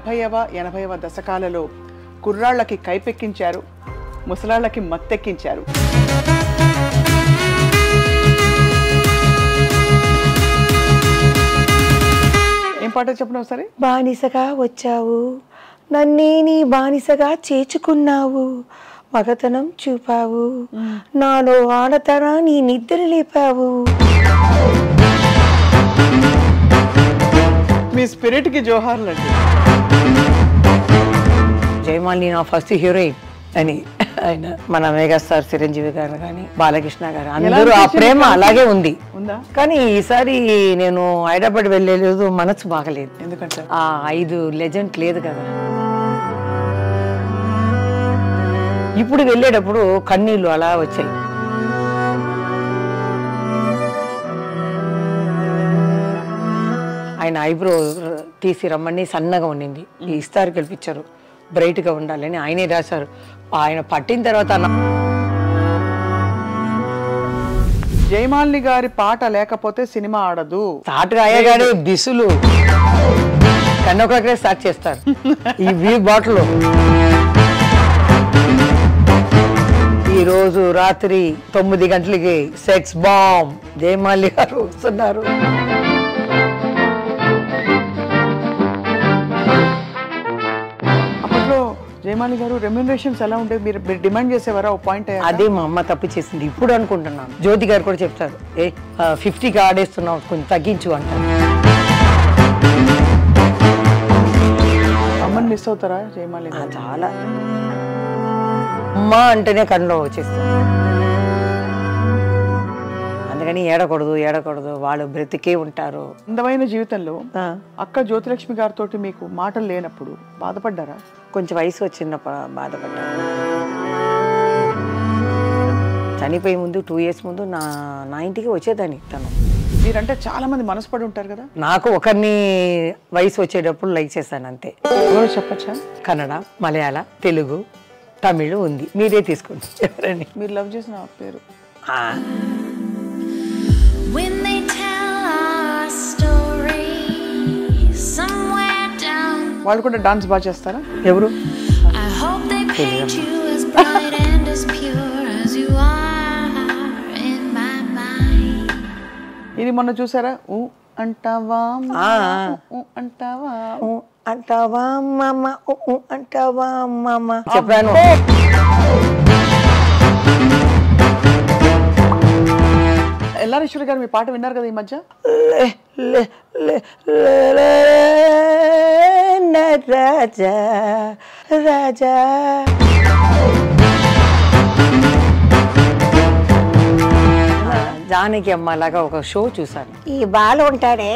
70వ 80వ దశకాలలో కుర్రాళ్ళకి కైపెక్కించారు, ముసలాళ్ళకి మత్తెక్కించారు. ఏం పాట చెప్పినావు సరే? బానిసగా వచ్చావు, నన్నే నీ బానిసగా చేర్చుకున్నావు, మగతనం చూపావు, నాలో ఆడతనాన్ని నిద్ర లేపావు. మీ స్పిరిట్ కి జోహార్లండి. జయమాలిని నా ఫస్ట్ హీరోయిన్ అని ఆయన మన మెగాస్టార్ చిరంజీవి గారు కానీ బాలకృష్ణ గారు అందరూ ఆ ప్రేమ అలాగే ఉంది. కానీ ఈసారి నేను హైదరాబాద్ వెళ్ళలేదు, మనసు బాగలేదు. ఎందుకంటే ఆ 5 లెజెండ్ లేదు కదా. ఇప్పుడు వెళ్ళేటప్పుడు కన్నీళ్ళు అలా వచ్చాయి. ఆయన ఐబ్రో తీసి రమ్మని సన్నగా ఉండింది, ఈ ఇస్తారు గెలిపించారు, బ్రైట్గా ఉండాలని ఆయనే రాశారు. ఆయన పట్టిన తర్వాత జయమాలిని గారి పాట లేకపోతే సినిమా ఆడదు. స్టార్ట్ అయ్యగానే దిశలు కన్నొకరే స్టార్ట్ చేస్తారు. ఈ వీ బాటిల్ ఈ రోజు రాత్రి 9 గంటలకి సెక్స్ బాంబ్ జయమాలి గారు వస్తున్నారు. అప్పట్లో జయమాలి గారు రెమ్యూనరేషన్స్ ఎలా ఉంటాయి? మీరు డిమాండ్ చేసేవారా? ఓ పాయింట్ అదే మా అమ్మ తప్పు చేసింది. ఇప్పుడు అనుకుంటున్నాను, జ్యోతి గారు కూడా చెప్తారు, 50కి ఆడేస్తున్నావు, కొంచెం తగ్గించు అంటారు. అమ్మని మిస్ అవుతారా జయమాలి? చాలా. అమ్మ అంటేనే కన్నులో వచ్చేస్తుంది. అందుకని ఏడకూడదు, వాళ్ళు బ్రతికే ఉంటారు. అందమైన జీవితంలో అక్క జ్యోతిలక్ష్మి గారితో మీకు మాటలు లేనప్పుడు బాధపడ్డారా? కొంచెం వయసు వచ్చినప్పుడు బాధపడ్డారు. చనిపోయే ముందు 2 years ముందు నా ఇంటికి వచ్చేదాన్ని తను. మీరంటే చాలా మంది మనసుపడి ఉంటారు కదా. నాకు ఒకరిని వయసు వచ్చేటప్పుడు లైక్ చేశాను అంతే. చెప్పచ్చా? కన్నడ, మలయాళ, తెలుగు, తమిళ్ ఉంది. మీరే తీసుకోండి ఎవరని మీరు లవ్ చేసిన పేరు. వాళ్ళు కూడా డాన్స్ బాగా చేస్తారా? ఎవరు? ఇది మొన్న చూసారా? అంటావా అంటావా అంటావా మామ, అంటావా మామ చెప్పాను. ఎల్లారేశ్వరి గారు మీ పాట విన్నారు కదా ఈ మధ్య? రాజా రాజా జానకి అమ్మ లాగా ఒక షో చూసాను. ఈ బాలు ఉంటాడే,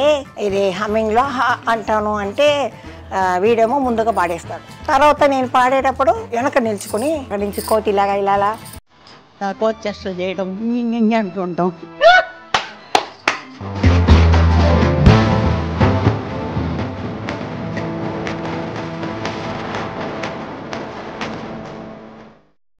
ఇది హమ్మింగ్ లో అంటాను అంటే వీడేమో ముందుగా పాడేస్తాడు. తర్వాత నేను పాడేటప్పుడు వెనక నిల్చుకుని అక్కడి నుంచి కోతిలాగా ఇలా కోచేస్తా చేయడం అంటుంటాం.